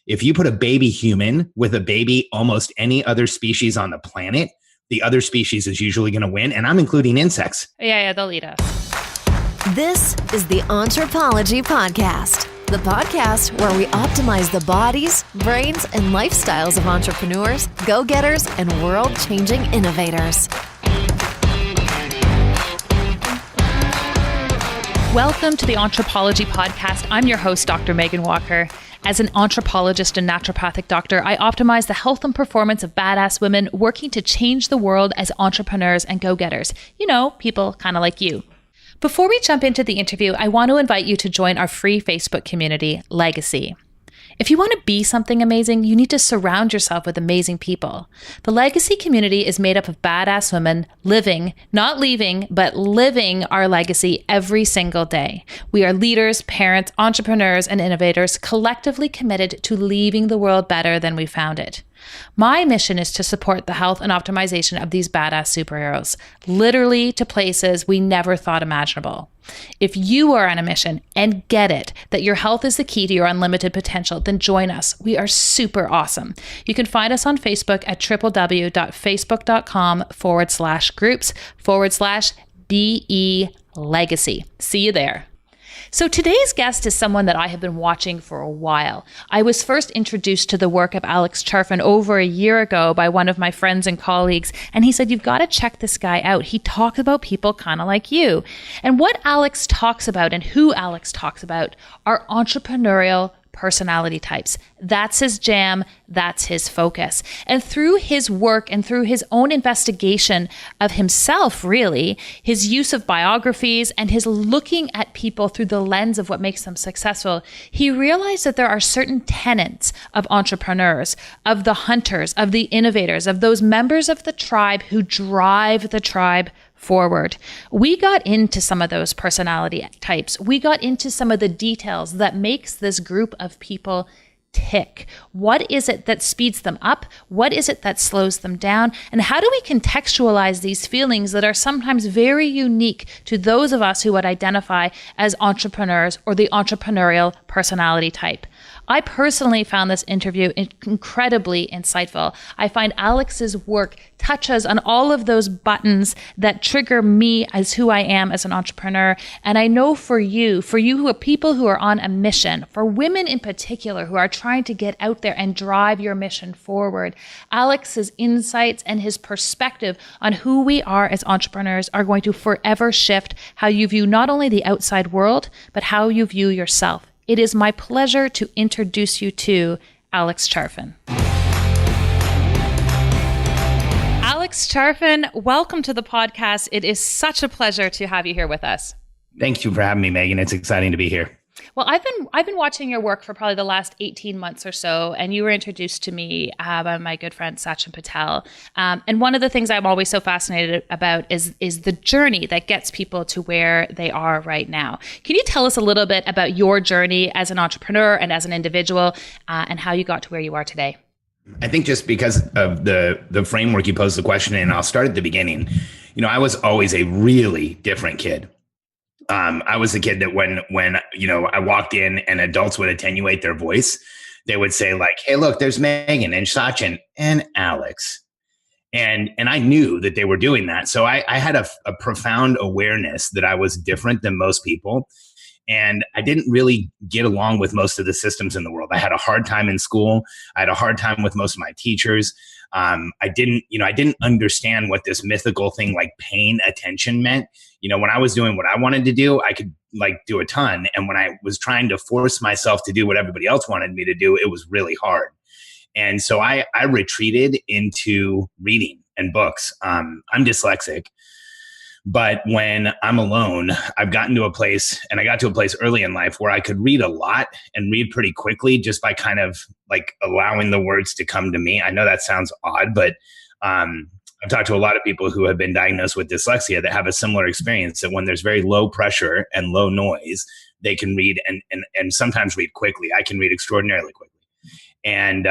if you put a baby human with a baby almost any other species on the planet, the other species is usually going to win. And I'm including insects. Yeah, they'll eat us. This is the Entrepreneurial Podcast, the podcast where we optimize the bodies, brains, and lifestyles of entrepreneurs, go-getters, and world-changing innovators. Welcome to the Entrepreneurial Podcast. I'm your host, Dr. Megan Walker. As an anthropologist and naturopathic doctor, I optimize the health and performance of badass women working to change the world as entrepreneurs and go-getters. You know, people kind of like you. Before we jump into the interview, I want to invite you to join our free Facebook community, Legacy. If you want to be something amazing, you need to surround yourself with amazing people. The Legacy community is made up of badass women living, not leaving, but living our legacy every single day. We are leaders, parents, entrepreneurs, and innovators collectively committed to leaving the world better than we found it. My mission is to support the health and optimization of these badass superheroes, literally to places we never thought imaginable. If you are on a mission and get it that your health is the key to your unlimited potential, then join us. We are super awesome. You can find us on Facebook at www.facebook.com/groups/BE Legacy. See you there. So today's guest is someone that I have been watching for a while. I was first introduced to the work of Alex Charfen over a year ago by one of my friends and colleagues, and he said, you've got to check this guy out. He talks about people kind of like you. And what Alex talks about and who Alex talks about are entrepreneurial personality types. That's his jam. That's his focus. And through his work and through his own investigation of himself, really, his use of biographies and his looking at people through the lens of what makes them successful, he realized that there are certain tenets of entrepreneurs, of the hunters, of the innovators, of those members of the tribe who drive the tribe forward. We got into some of those personality types. We got into some of the details that makes this group of people tick. What is it that speeds them up? What is it that slows them down? And how do we contextualize these feelings that are sometimes very unique to those of us who would identify as entrepreneurs or the entrepreneurial personality type? I personally found this interview incredibly insightful. I find Alex's work touches on all of those buttons that trigger me as who I am as an entrepreneur. And I know for you who are people who are on a mission, for women in particular who are trying to get out there and drive your mission forward, Alex's insights and his perspective on who we are as entrepreneurs are going to forever shift how you view not only the outside world, but how you view yourself. It is my pleasure to introduce you to Alex Charfen. Alex Charfen, welcome to the podcast. It is such a pleasure to have you here with us. Thank you for having me, Megan. It's exciting to be here. Well, I've been watching your work for probably the last 18 months or so, and you were introduced to me by my good friend Sachin Patel. And one of the things I'm always so fascinated about is the journey that gets people to where they are right now. Can you tell us a little bit about your journey as an entrepreneur and as an individual, and how you got to where you are today? I think just because of the framework you posed the question in, I'll start at the beginning. You know, I was always a really different kid. I was the kid that when I walked in and adults would attenuate their voice, they would say like, hey, look, there's Megan and Sachin and Alex. And I knew that they were doing that. So I had a profound awareness that I was different than most people. And I didn't really get along with most of the systems in the world. I had a hard time in school. I had a hard time with most of my teachers. I didn't understand what this mythical thing like paying attention meant. You know, when I was doing what I wanted to do, I could like do a ton. And when I was trying to force myself to do what everybody else wanted me to do, it was really hard. And so I retreated into reading and books. I'm dyslexic. But when I'm alone, I've gotten to a place, and I got to a place early in life where I could read a lot and read pretty quickly just by kind of like allowing the words to come to me. I know that sounds odd, but I've talked to a lot of people who have been diagnosed with dyslexia that have a similar experience, that when there's very low pressure and low noise, they can read and sometimes read quickly. I can read extraordinarily quickly. And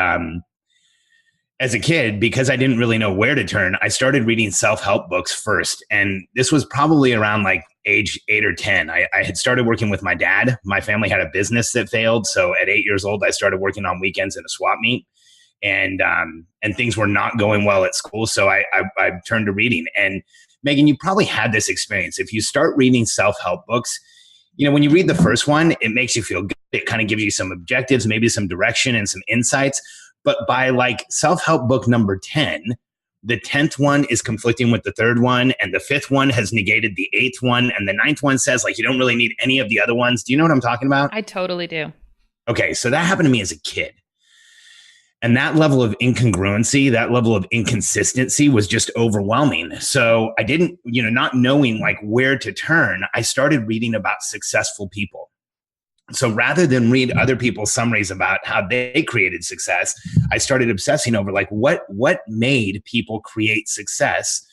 as a kid, because I didn't really know where to turn, I started reading self-help books first. And this was probably around like age 8 or 10. I had started working with my dad. My family had a business that failed. So at 8 years old, I started working on weekends in a swap meet, and things were not going well at school. So I turned to reading. And Megan, you probably had this experience. If you start reading self-help books, when you read the first one, it makes you feel good. It kind of gives you some objectives, maybe some direction and some insights. But by like self-help book number 10, the 10th one is conflicting with the third one, and the 5th one has negated the 8th one, and the 9th one says like you don't really need any of the other ones. Do you know what I'm talking about? I totally do. Okay, so that happened to me as a kid. And that level of incongruency, that level of inconsistency was just overwhelming. So I didn't, not knowing like where to turn, I started reading about successful people. So rather than read other people's summaries about how they created success, I started obsessing over like what made people create success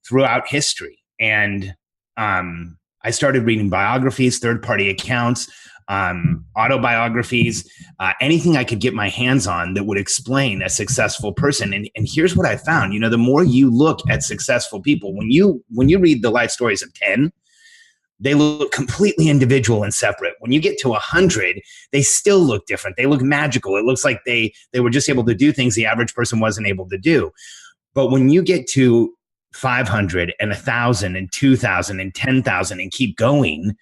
throughout history. And I started reading biographies, third-party accounts, autobiographies, anything I could get my hands on that would explain a successful person. And here's what I found. The more you look at successful people, when you read the life stories of 10, they look completely individual and separate. When you get to 100, they still look different. They look magical. It looks like they were just able to do things the average person wasn't able to do. But when you get to 500 and 1,000 and 2,000 and 10,000 and keep going,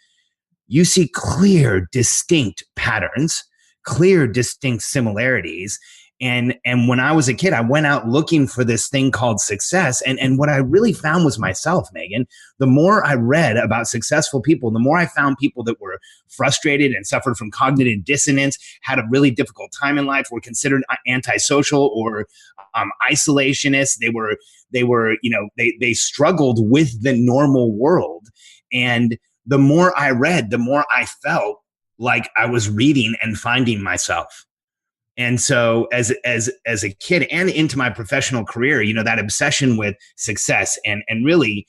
you see clear, distinct patterns, clear, distinct similarities. And when I was a kid, I went out looking for this thing called success. And what I really found was myself, Megan. The more I read about successful people, the more I found people that were frustrated and suffered from cognitive dissonance, had a really difficult time in life, were considered antisocial or isolationists. They struggled with the normal world. And the more I read, the more I felt like I was reading and finding myself. And so as a kid and into my professional career, that obsession with success and really,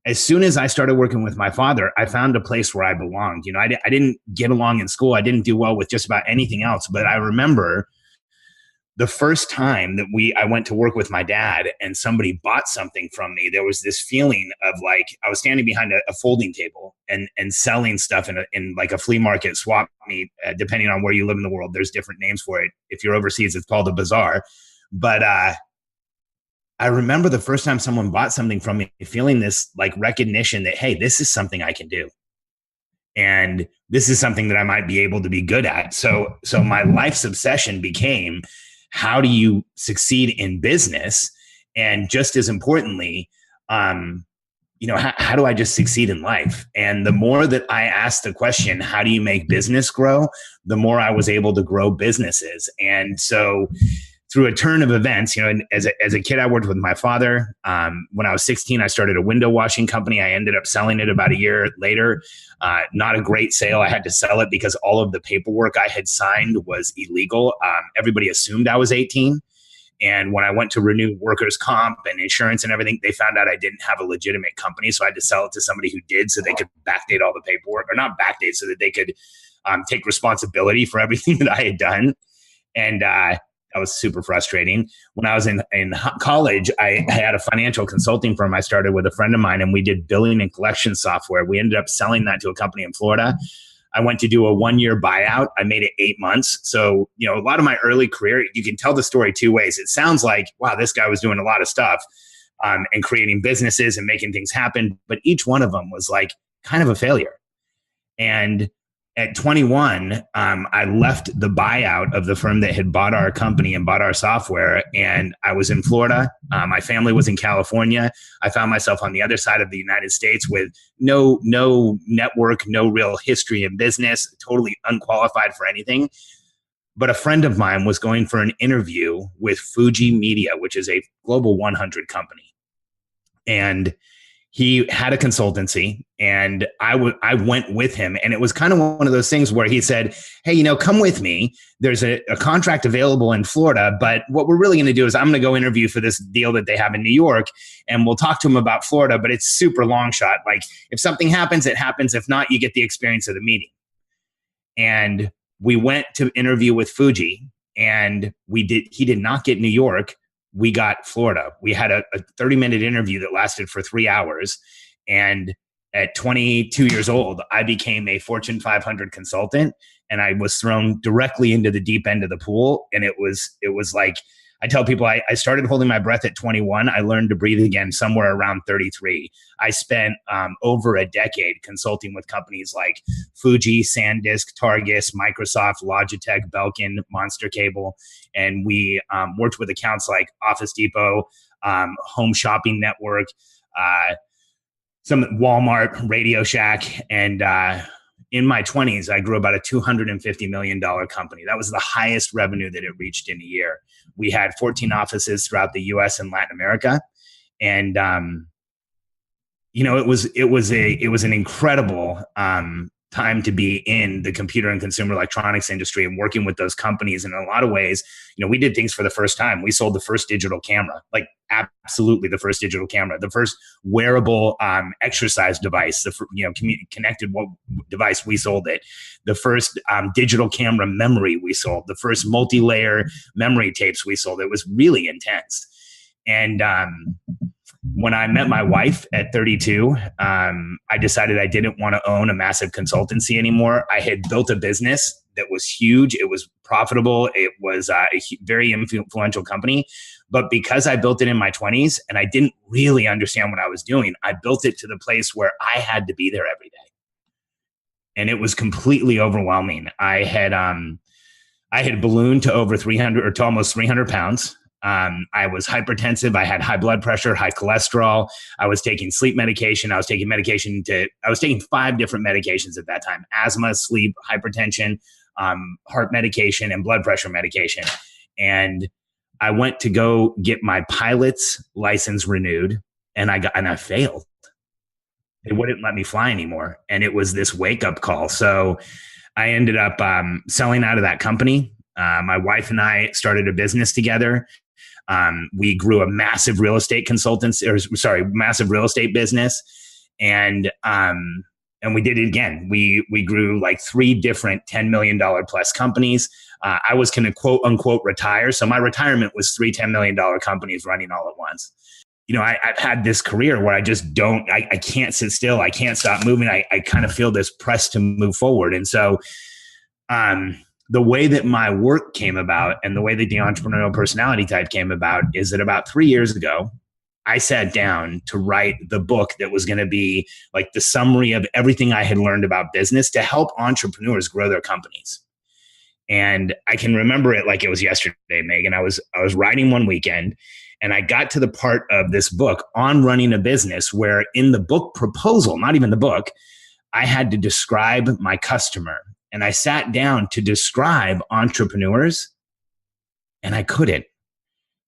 as soon as I started working with my father, I found a place where I belonged. I didn't get along in school. I didn't do well with just about anything else. But I remember the first time that I went to work with my dad and somebody bought something from me, there was this feeling of like I was standing behind a folding table and selling stuff in like a flea market swap meet. Depending on where you live in the world, there's different names for it. If you're overseas, it's called a bazaar. But I remember the first time someone bought something from me, feeling this like recognition that, hey, this is something I can do. And this is something that I might be able to be good at. So my life's obsession became, how do you succeed in business? And just as importantly, how do I just succeed in life? And the more that I asked the question, how do you make business grow? The more I was able to grow businesses. And so through a turn of events, as a kid, I worked with my father. When I was 16, I started a window washing company. I ended up selling it about a year later. Not a great sale. I had to sell it because all of the paperwork I had signed was illegal. Everybody assumed I was 18. And when I went to renew workers' comp and insurance and everything, they found out I didn't have a legitimate company. So I had to sell it to somebody who did, so they could backdate all the paperwork, or not backdate, so that they could take responsibility for everything that I had done. And that was super frustrating. When I was in college, I had a financial consulting firm I started with a friend of mine, and we did billing and collection software. We ended up selling that to a company in Florida. I went to do a 1-year buyout. I made it 8 months. So, a lot of my early career, you can tell the story two ways. It sounds like, wow, this guy was doing a lot of stuff and creating businesses and making things happen. But each one of them was like kind of a failure. And at 21, I left the buyout of the firm that had bought our company and bought our software. And I was in Florida. My family was in California. I found myself on the other side of the United States with no network, no real history in business, totally unqualified for anything. But a friend of mine was going for an interview with Fuji Media, which is a Global 100 company. And he had a consultancy, and I went with him. And it was kind of one of those things where he said, hey, come with me. There's a contract available in Florida, but what we're really going to do is I'm going to go interview for this deal that they have in New York, and we'll talk to him about Florida, but it's super long shot. Like, if something happens, it happens. If not, you get the experience of the meeting. And we went to interview with Fuji, and he did not get New York. We got Florida. We had a 30-minute interview that lasted for 3 hours. And at 22 years old, I became a Fortune 500 consultant, and I was thrown directly into the deep end of the pool. And it was like, I tell people I started holding my breath at 21. I learned to breathe again somewhere around 33. I spent over a decade consulting with companies like Fuji, SanDisk, Targus, Microsoft, Logitech, Belkin, Monster Cable. And we worked with accounts like Office Depot, Home Shopping Network, some Walmart, Radio Shack. And in my 20s, I grew about a $250 million company. That was the highest revenue that it reached in a year. We had 14 offices throughout the US and Latin America. And, it was an incredible time to be in the computer and consumer electronics industry and working with those companies. And in a lot of ways, we did things for the first time. We sold the first digital camera, like absolutely the first digital camera, the first wearable exercise device, connected device, we sold it. The first digital camera memory we sold, the first multi-layer memory tapes we sold. It was really intense. And when I met my wife at 32, I decided I didn't want to own a massive consultancy anymore. I had built a business that was huge. It was profitable. It was a very influential company. But because I built it in my 20s and I didn't really understand what I was doing, I built it to the place where I had to be there every day. And it was completely overwhelming. I had ballooned to over 300 or to almost 300 pounds. I was hypertensive. I had high blood pressure, high cholesterol. I was taking sleep medication. I was taking 5 different medications at that time: asthma, sleep, hypertension, heart medication, and blood pressure medication. And I went to go get my pilot's license renewed, and I failed. They wouldn't let me fly anymore. And it was this wake up call. So I ended up selling out of that company. My wife and I started a business together. We grew a massive real estate massive real estate business. And we did it again. We grew like 3 different $10 million plus companies. I was going to quote unquote retire. So my retirement was 3 $10 million companies running all at once. I've had this career where I just I can't sit still. I can't stop moving. I kind of feel this press to move forward. And so, the way that my work came about and the way that the entrepreneurial personality type came about is that about 3 years ago, I sat down to write the book that was going to be like the summary of everything I had learned about business to help entrepreneurs grow their companies. And I can remember it like it was yesterday, Megan. I was writing one weekend, and I got to the part of this book on running a business where in the book proposal, not even the book, I had to describe my customer. And I sat down to describe entrepreneurs, and I couldn't.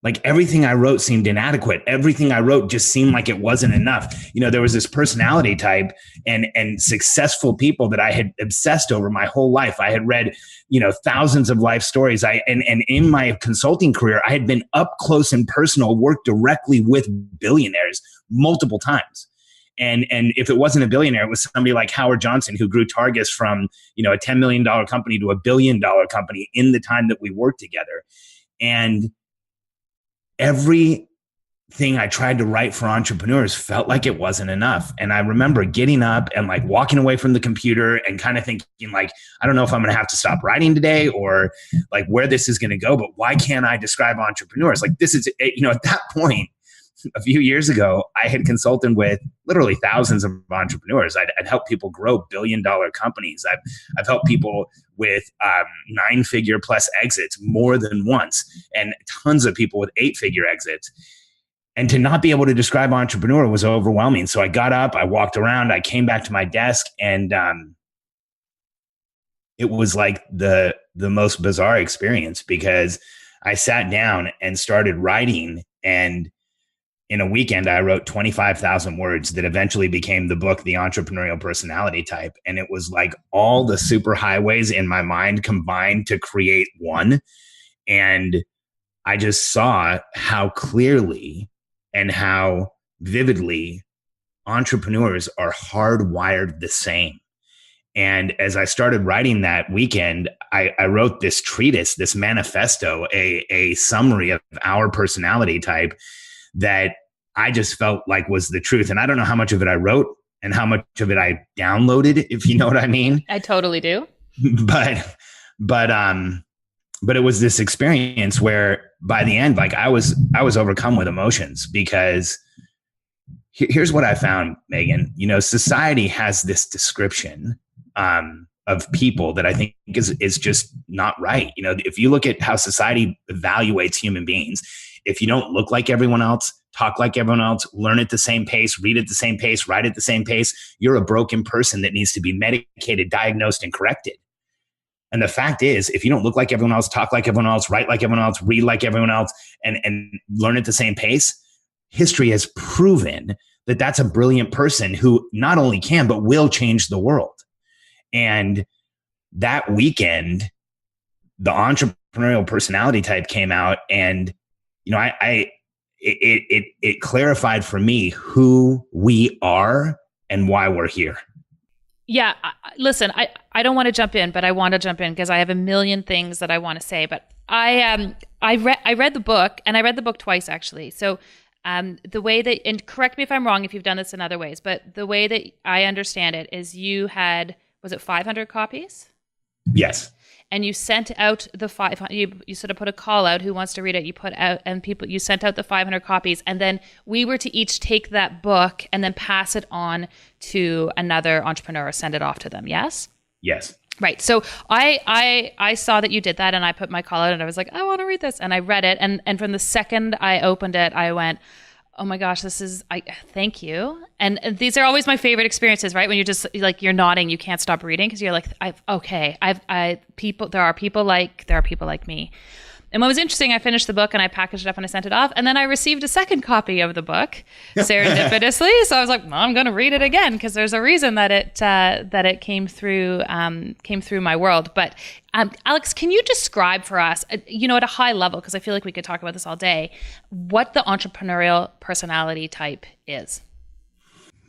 Like everything I wrote seemed inadequate. Everything I wrote just seemed like it wasn't enough. There was this personality type and successful people that I had obsessed over my whole life. I had read, thousands of life stories. And in my consulting career, I had been up close and personal, worked directly with billionaires multiple times. And if it wasn't a billionaire, it was somebody like Howard Johnson, who grew Targus from, a $10 million company to $1 billion company in the time that we worked together. And everything I tried to write for entrepreneurs felt like it wasn't enough. And I remember getting up and like walking away from the computer and kind of thinking like, I don't know if I'm going to have to stop writing today or like where this is going to go, but why can't I describe entrepreneurs? Like this is, at that point, a few years ago, I had consulted with literally thousands of entrepreneurs. I'd helped people grow billion-dollar companies. I've helped people with 9-figure plus exits more than once, and tons of people with 8-figure exits. And to not be able to describe entrepreneur was overwhelming. So I got up, I walked around, I came back to my desk, and it was like the most bizarre experience because I sat down and started writing, and in a weekend, I wrote 25,000 words that eventually became the book, The Entrepreneurial Personality Type. And it was like all the super highways in my mind combined to create one. And I just saw how clearly and how vividly entrepreneurs are hardwired the same. And as I started writing that weekend, I wrote this treatise, this manifesto, a summary of our personality type that I just felt like was the truth. And I don't know how much of it I wrote. and how much of it I downloaded, if you know what I mean. I totally do. But it was this experience where by the end, like I was overcome with emotions, because here's what I found, Megan. Society has this description of people that I think is just not right. If you look at how society evaluates human beings, if you don't look like everyone else, talk like everyone else, learn at the same pace, read at the same pace, write at the same pace, you're a broken person that needs to be medicated, diagnosed, and corrected. And the fact is, if you don't look like everyone else, talk like everyone else, write like everyone else, read like everyone else, and learn at the same pace, history has proven that that's a brilliant person who not only can, but will change the world. And that weekend, the entrepreneurial personality type came out, and it clarified for me who we are and why we're here. Yeah. Listen, I don't want to jump in, but I want to jump in because I have a million things that I want to say. But I read the book, and I read the book twice, actually. So the way that, and correct me if I'm wrong if you've done this in other ways, but the way that I understand it is you had, was it 500 copies? Yes. And you sent out the 500, you sort of put a call out, who wants to read it, you put out, and you sent out the 500 copies, and then we were to each take that book and then pass it on to another entrepreneur, send it off to them. Yes? Yes. Right. So I saw that you did that, and I put my call out, and I was like, I want to read this. And I read it. And from the second I opened it, I went, oh my gosh, thank you. And these are always my favorite experiences, right? When you're just like, you're nodding, you can't stop reading because you're like, there are people like me. And what was interesting, I finished the book and I packaged it up and I sent it off. And then I received a second copy of the book serendipitously. So I was like, well, I'm going to read it again because there's a reason that it came through my world. But Alex, can you describe for us, at a high level, because I feel like we could talk about this all day, what the entrepreneurial personality type is?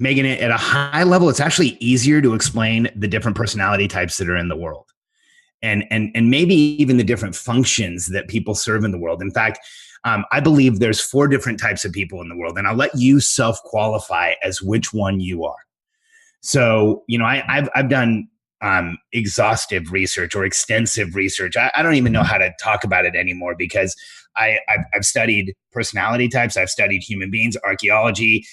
Megan, at a high level, it's actually easier to explain the different personality types that are in the world. And maybe even the different functions that people serve in the world. In fact, I believe there's 4 different types of people in the world, and I'll let you self-qualify as which one you are. So, I've done exhaustive research or extensive research. I don't even know how to talk about it anymore because I've studied personality types. I've studied human beings, archaeology,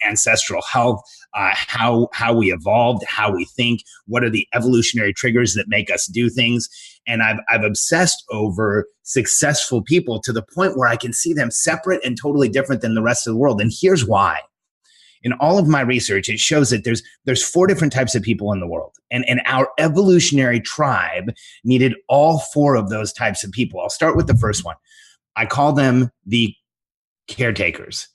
ancestral health, how we evolved, how we think, what are the evolutionary triggers that make us do things. And I've obsessed over successful people to the point where I can see them separate and totally different than the rest of the world. And here's why. In all of my research, it shows that there's 4 different types of people in the world. And our evolutionary tribe needed all 4 of those types of people. I'll start with the first one. I call them the caretakers.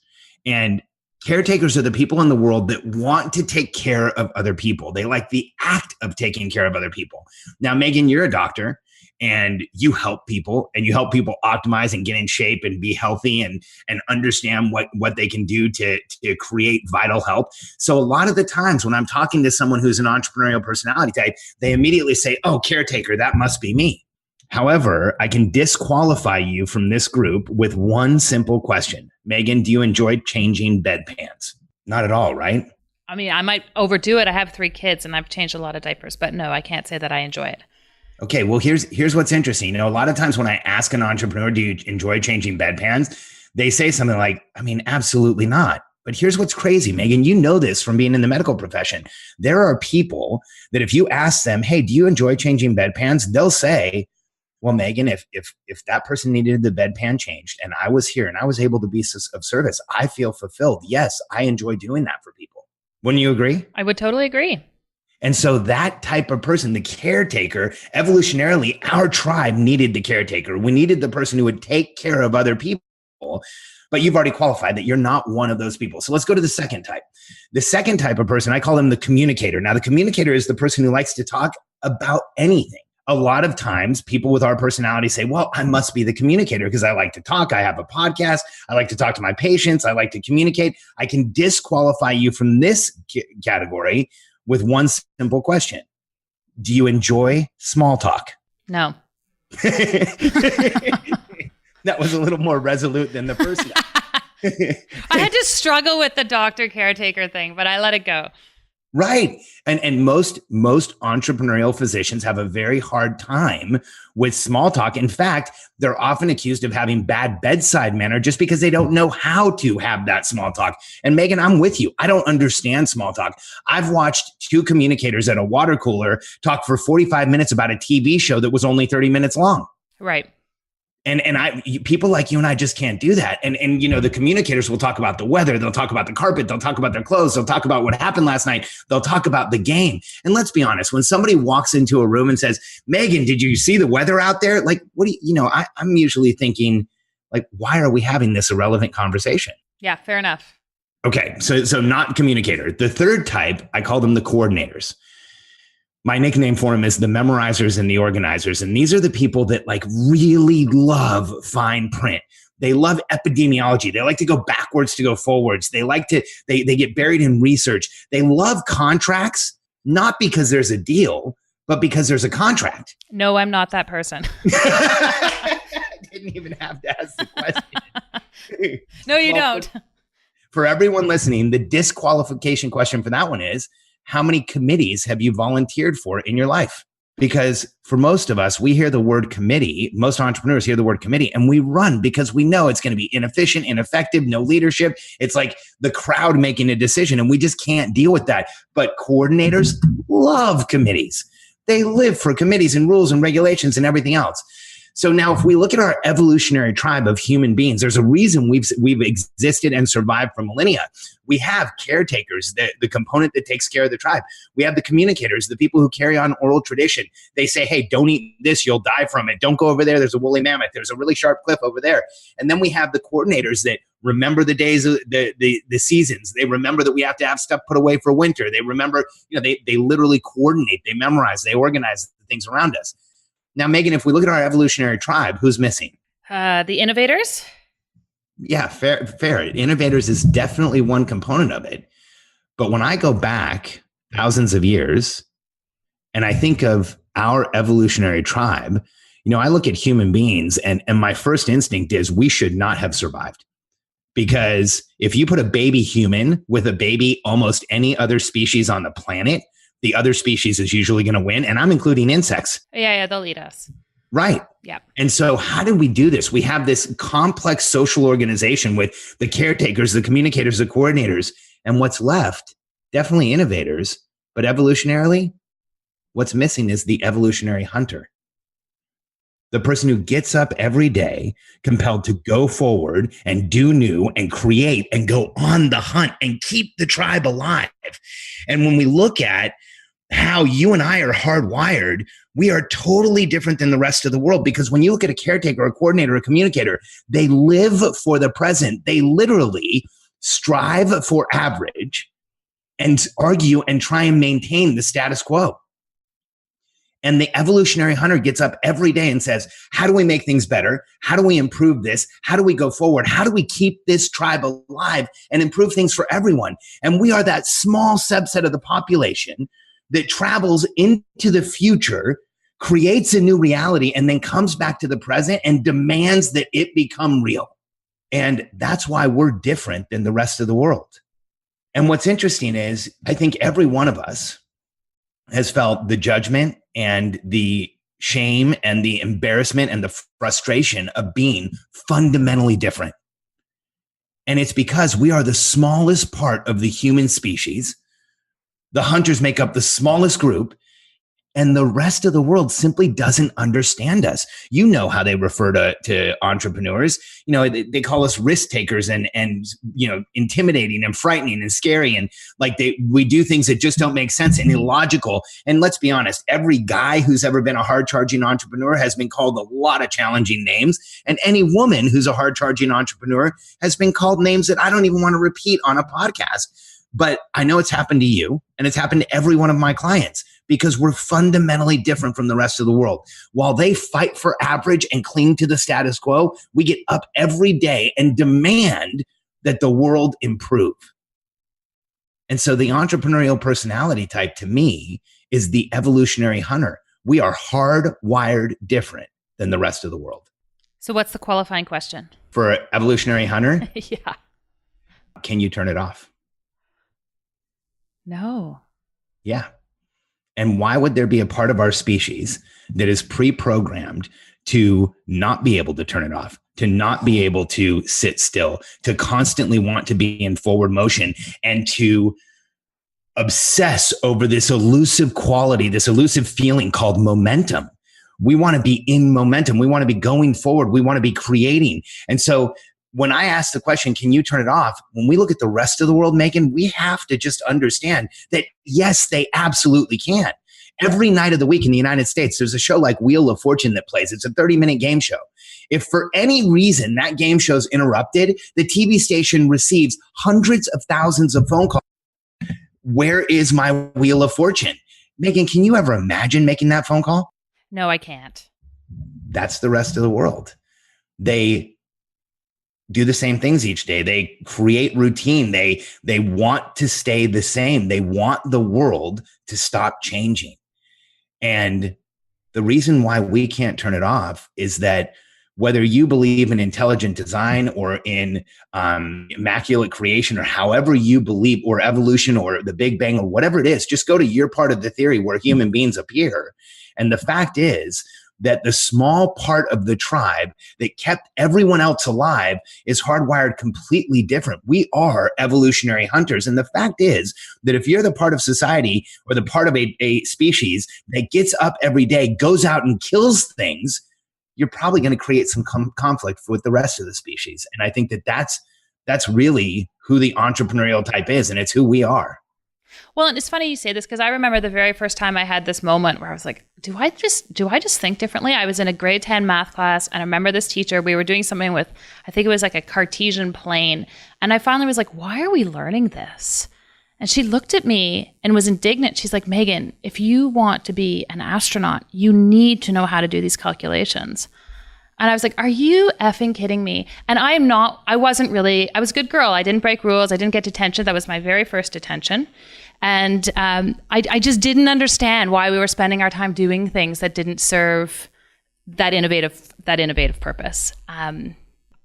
And caretakers are the people in the world that want to take care of other people. They like the act of taking care of other people. Now, Megan, you're a doctor and you help people optimize and get in shape and be healthy and understand what they can do to create vital health. So a lot of the times when I'm talking to someone who's an entrepreneurial personality type, they immediately say, oh, caretaker, that must be me. However, I can disqualify you from this group with one simple question. Megan, do you enjoy changing bedpans? Not at all, right? I mean, I might overdo it. I have 3 kids and I've changed a lot of diapers, but no, I can't say that I enjoy it. Okay, well, here's what's interesting. A lot of times when I ask an entrepreneur, do you enjoy changing bedpans? They say something like, I mean, absolutely not. But here's what's crazy, Megan. You know this from being in the medical profession. There are people that if you ask them, hey, do you enjoy changing bedpans? They'll say, well, Megan, if that person needed the bedpan changed and I was here and I was able to be of service, I feel fulfilled. Yes, I enjoy doing that for people. Wouldn't you agree? I would totally agree. And so that type of person, the caretaker, evolutionarily, our tribe needed the caretaker. We needed the person who would take care of other people. But you've already qualified that you're not one of those people. So let's go to the second type. The second type of person, I call them the communicator. Now, the communicator is the person who likes to talk about anything. A lot of times people with our personality say, well, I must be the communicator because I like to talk. I have a podcast. I like to talk to my patients. I like to communicate. I can disqualify you from this category with one simple question. Do you enjoy small talk? No. That was a little more resolute than the first. I had to struggle with the doctor caretaker thing, but I let it go. Right. And most entrepreneurial physicians have a very hard time with small talk. In fact, they're often accused of having bad bedside manner just because they don't know how to have that small talk. And Megan, I'm with you. I don't understand small talk. I've watched two communicators at a water cooler talk for 45 minutes about a TV show that was only 30 minutes long. Right. And people like you and I just can't do that. And the communicators will talk about the weather. They'll talk about the carpet. They'll talk about their clothes. They'll talk about what happened last night. They'll talk about the game. And let's be honest, when somebody walks into a room and says, Megan, did you see the weather out there? Like, what do I'm usually thinking, like, why are we having this irrelevant conversation? Yeah, fair enough. Okay. So not communicator. The third type, I call them the coordinators. My nickname for them is the memorizers and the organizers. And these are the people that like really love fine print. They love epidemiology. They like to go backwards to go forwards. They like to, they get buried in research. They love contracts, not because there's a deal, but because there's a contract. No, I'm not that person. I didn't even have to ask the question. No, you don't. For everyone listening, the disqualification question for that one is, how many committees have you volunteered for in your life? Because for most of us, we hear the word committee, most entrepreneurs hear the word committee, and we run because we know it's going to be inefficient, ineffective, no leadership. It's like the crowd making a decision, and we just can't deal with that. But coordinators love committees. They live for committees and rules and regulations and everything else. So now if we look at our evolutionary tribe of human beings, there's a reason we've existed and survived for millennia. We have caretakers, the component that takes care of the tribe. We have the communicators, the people who carry on oral tradition. They say, hey, don't eat this, you'll die from it. Don't go over there, there's a woolly mammoth. There's a really sharp cliff over there. And then we have the coordinators that remember the days of the seasons. They remember that we have to have stuff put away for winter. They remember, they literally coordinate, they memorize, they organize the things around us. Now, Megan, if we look at our evolutionary tribe, who's missing? The innovators? Yeah, fair. Innovators is definitely one component of it. But when I go back thousands of years and I think of our evolutionary tribe, I look at human beings and my first instinct is we should not have survived. Because if you put a baby human with a baby almost any other species on the planet, the other species is usually going to win. And I'm including insects. Yeah, they'll eat us. Right. Yeah. And so how did we do this? We have this complex social organization with the caretakers, the communicators, the coordinators, and what's left, definitely innovators, but evolutionarily, what's missing is the evolutionary hunter. The person who gets up every day, compelled to go forward and do new and create and go on the hunt and keep the tribe alive. And when we look at how you and I are hardwired, we are totally different than the rest of the world, because when you look at a caretaker, a coordinator, a communicator, they live for the present. They literally strive for average and argue and try and maintain the status quo. And the evolutionary hunter gets up every day and says, how do we make things better? How do we improve this? How do we go forward? How do we keep this tribe alive and improve things for everyone? And we are that small subset of the population that travels into the future, creates a new reality, and then comes back to the present and demands that it become real. And that's why we're different than the rest of the world. And what's interesting is I think every one of us has felt the judgment and the shame and the embarrassment and the frustration of being fundamentally different. And it's because we are the smallest part of the human species. The hunters make up the smallest group, and the rest of the world simply doesn't understand us. You know how they refer to entrepreneurs. They call us risk takers and intimidating and frightening and scary. And like we do things that just don't make sense and illogical. And let's be honest, every guy who's ever been a hard charging entrepreneur has been called a lot of challenging names. And any woman who's a hard charging entrepreneur has been called names that I don't even want to repeat on a podcast. But I know it's happened to you, and it's happened to every one of my clients, because we're fundamentally different from the rest of the world. While they fight for average and cling to the status quo, we get up every day and demand that the world improve. And so the entrepreneurial personality type, to me, is the evolutionary hunter. We are hardwired different than the rest of the world. So what's the qualifying question? For evolutionary hunter? Yeah. Can you turn it off? No. Yeah. And why would there be a part of our species that is pre-programmed to not be able to turn it off, to not be able to sit still, to constantly want to be in forward motion, and to obsess over this elusive quality, this elusive feeling called momentum? We want to be in momentum. We want to be going forward. We want to be creating. And so when I ask the question, can you turn it off? When we look at the rest of the world, Megan, we have to just understand that, yes, they absolutely can. Every night of the week in the United States, there's a show like Wheel of Fortune that plays. It's a 30-minute game show. If for any reason that game show's interrupted, the TV station receives hundreds of thousands of phone calls. Where is my Wheel of Fortune? Megan, can you ever imagine making that phone call? No, I can't. That's the rest of the world. They do the same things each day. They create routine. They want to stay the same. They want the world to stop changing. And the reason why we can't turn it off is that whether you believe in intelligent design or in immaculate creation, or however you believe, or evolution or the Big Bang or whatever it is, just go to your part of the theory where human beings appear. And the fact is that the small part of the tribe that kept everyone else alive is hardwired completely different. We are evolutionary hunters. And the fact is that if you're the part of society or the part of a species that gets up every day, goes out and kills things, you're probably going to create some conflict with the rest of the species. And I think that that's really who the entrepreneurial type is, and it's who we are. Well, and it's funny you say this, because I remember the very first time I had this moment where I was like, do I just think differently? I was in a grade 10 math class, and I remember this teacher, we were doing something with, I think it was like a Cartesian plane. And I finally was like, why are we learning this? And she looked at me and was indignant. She's like, Megan, if you want to be an astronaut, you need to know how to do these calculations. And I was like, are you effing kidding me? And I was a good girl. I didn't break rules. I didn't get detention. That was my very first detention. And I just didn't understand why we were spending our time doing things that didn't serve that innovative purpose.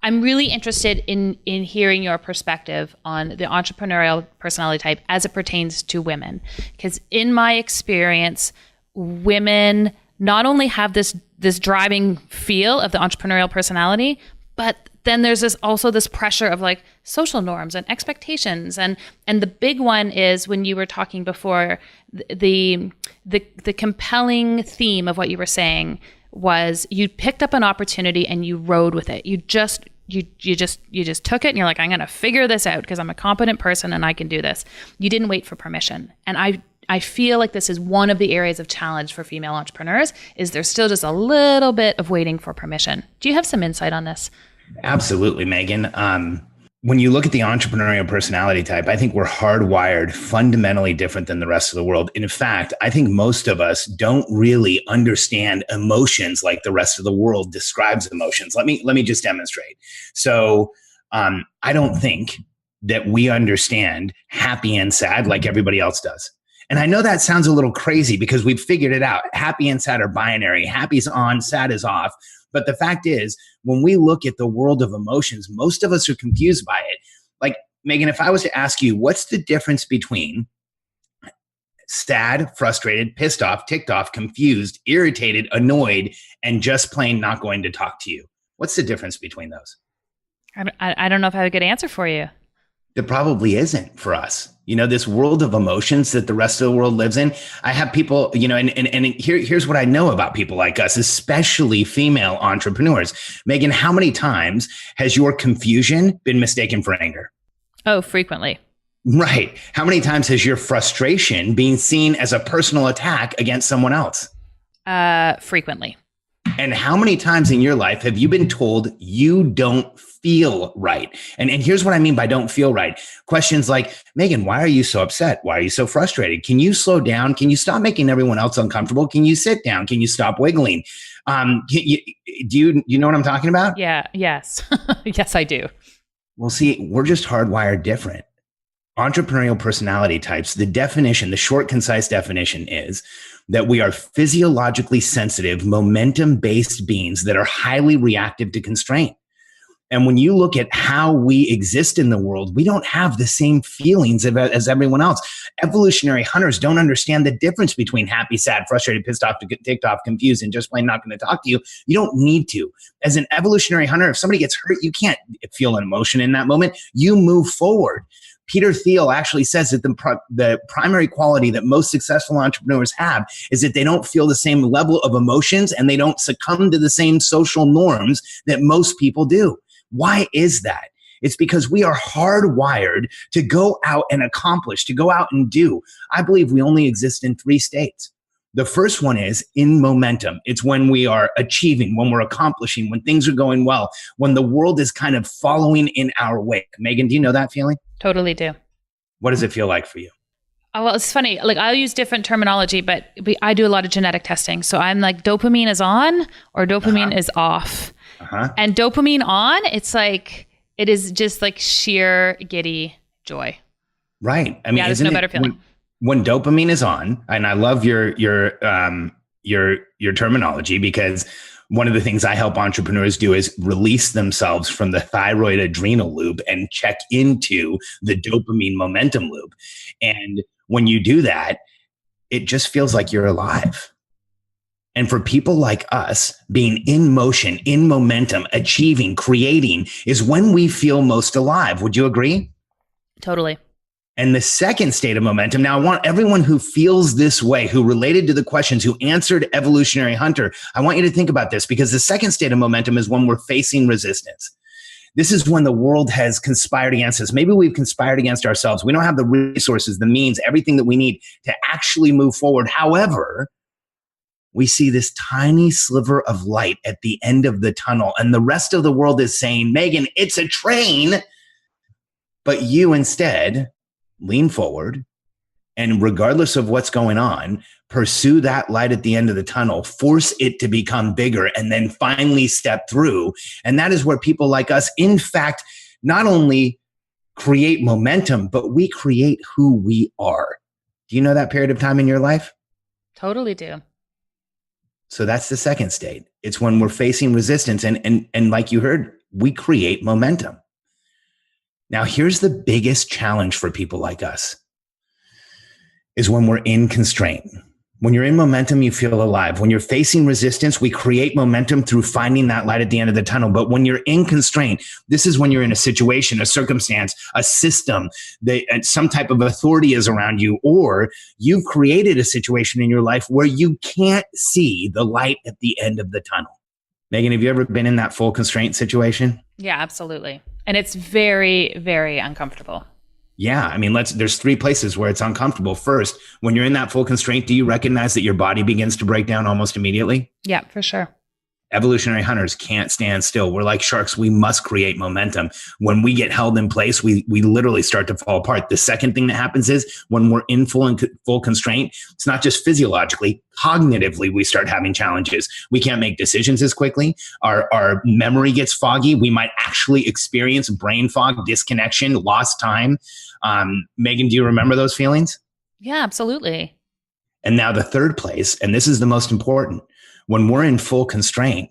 I'm really interested in hearing your perspective on the entrepreneurial personality type as it pertains to women. Because in my experience, women not only have this driving feel of the entrepreneurial personality, but then there's also this pressure of like social norms and expectations. And the big one is, when you were talking before, the compelling theme of what you were saying was you picked up an opportunity and you rode with it. You just took it and you're like, I'm going to figure this out because I'm a competent person and I can do this. You didn't wait for permission. And I feel like this is one of the areas of challenge for female entrepreneurs, is there's still just a little bit of waiting for permission. Do you have some insight on this? Absolutely, Megan. When you look at the entrepreneurial personality type, I think we're hardwired fundamentally different than the rest of the world. In fact, I think most of us don't really understand emotions like the rest of the world describes emotions. Let me just demonstrate. So I don't think that we understand happy and sad like everybody else does. And I know that sounds a little crazy because we've figured it out. Happy and sad are binary. Happy's on, sad is off. But the fact is, when we look at the world of emotions, most of us are confused by it. Like, Megan, if I was to ask you, what's the difference between sad, frustrated, pissed off, ticked off, confused, irritated, annoyed, and just plain not going to talk to you? What's the difference between those? I don't know if I have a good answer for you. There probably isn't for us. You know, this world of emotions that the rest of the world lives in. I have people, you know, and here's what I know about people like us, especially female entrepreneurs. Megan, how many times has your confusion been mistaken for anger? Oh, frequently. Right. How many times has your frustration been seen as a personal attack against someone else? Frequently. And how many times in your life have you been told you don't feel right? And here's what I mean by don't feel right. Questions like, Megan, why are you so upset? Why are you so frustrated? Can you slow down? Can you stop making everyone else uncomfortable? Can you sit down? Can you stop wiggling? Do you know what I'm talking about? Yeah. Yes. Yes, I do. Well, see, we're just hardwired different. Entrepreneurial personality types, the definition, the short, concise definition is that we are physiologically sensitive, momentum-based beings that are highly reactive to constraint. And when you look at how we exist in the world, we don't have the same feelings as everyone else. Evolutionary hunters don't understand the difference between happy, sad, frustrated, pissed off, ticked off, confused, and just plain not going to talk to you. You don't need to. As an evolutionary hunter, if somebody gets hurt, you can't feel an emotion in that moment. You move forward. Peter Thiel actually says that the primary quality that most successful entrepreneurs have is that they don't feel the same level of emotions and they don't succumb to the same social norms that most people do. Why is that? It's because we are hardwired to go out and accomplish, to go out and do. I believe we only exist in 3 states. The first one is in momentum. It's when we are achieving, when we're accomplishing, when things are going well, when the world is kind of following in our wake. Megan, do you know that feeling? Totally do. What does it feel like for you? Oh, well, it's funny. Like I'll use different terminology, but I do a lot of genetic testing. So I'm like dopamine is on or dopamine is off. And dopamine on, it's like, it is just like sheer giddy joy. Right. I mean, there's no better feeling. When dopamine is on, and I love your terminology, because one of the things I help entrepreneurs do is release themselves from the thyroid adrenal loop and check into the dopamine momentum loop. And when you do that, it just feels like you're alive. And for people like us, being in motion, in momentum, achieving, creating is when we feel most alive. Would you agree? Totally. And the second state of momentum, now I want everyone who feels this way, who related to the questions, who answered Evolutionary Hunter, I want you to think about this, because the second state of momentum is when we're facing resistance. This is when the world has conspired against us. Maybe we've conspired against ourselves. We don't have the resources, the means, everything that we need to actually move forward. However, we see this tiny sliver of light at the end of the tunnel, and the rest of the world is saying, Megan, it's a train. But you instead lean forward and, regardless of what's going on, pursue that light at the end of the tunnel, force it to become bigger, and then finally step through. And that is where people like us, in fact, not only create momentum, but we create who we are. Do you know that period of time in your life? Totally do. So that's the second state. It's when we're facing resistance, and like you heard, we create momentum. Now, here's the biggest challenge for people like us, is when we're in constraint. When you're in momentum, you feel alive. When you're facing resistance, we create momentum through finding that light at the end of the tunnel. But when you're in constraint, this is when you're in a situation, a circumstance, a system, some type of authority is around you, or you've created a situation in your life where you can't see the light at the end of the tunnel. Megan, have you ever been in that full constraint situation? Yeah, absolutely. And it's very, very uncomfortable. Yeah. I mean, there's 3 places where it's uncomfortable. First, when you're in that full constraint, do you recognize that your body begins to break down almost immediately? Yeah, for sure. Evolutionary hunters can't stand still. We're like sharks. We must create momentum. When we get held in place, we literally start to fall apart. The second thing that happens is when we're in full constraint, it's not just physiologically, cognitively, we start having challenges. We can't make decisions as quickly. Our memory gets foggy. We might actually experience brain fog, disconnection, lost time. Megan, do you remember those feelings? Yeah, absolutely. And now the third place, and this is the most important, when we're in full constraint,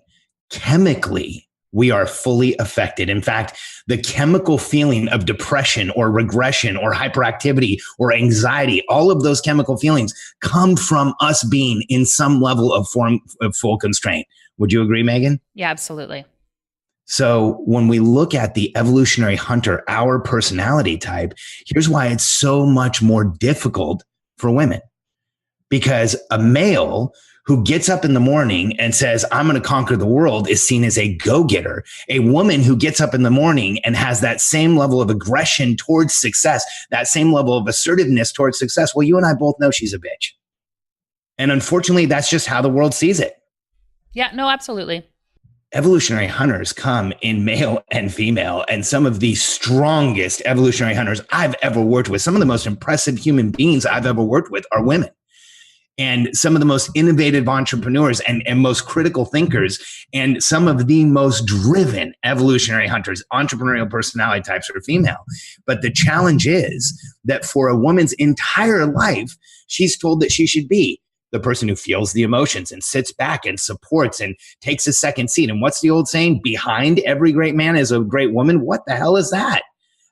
chemically, we are fully affected. In fact, the chemical feeling of depression or regression or hyperactivity or anxiety, all of those chemical feelings come from us being in some level of form of full constraint. Would you agree, Megan? Yeah, absolutely. So when we look at the evolutionary hunter, our personality type, here's why it's so much more difficult for women. Because a male who gets up in the morning and says, I'm going to conquer the world, is seen as a go-getter. A woman who gets up in the morning and has that same level of aggression towards success, that same level of assertiveness towards success, well, you and I both know she's a bitch. And unfortunately, that's just how the world sees it. Yeah, no, absolutely. Evolutionary hunters come in male and female, and some of the strongest evolutionary hunters I've ever worked with, some of the most impressive human beings I've ever worked with are women. And some of the most innovative entrepreneurs and most critical thinkers, and some of the most driven evolutionary hunters, entrepreneurial personality types are female. But the challenge is that for a woman's entire life, she's told that she should be the person who feels the emotions and sits back and supports and takes a second seat. And what's the old saying? Behind every great man is a great woman. What the hell is that?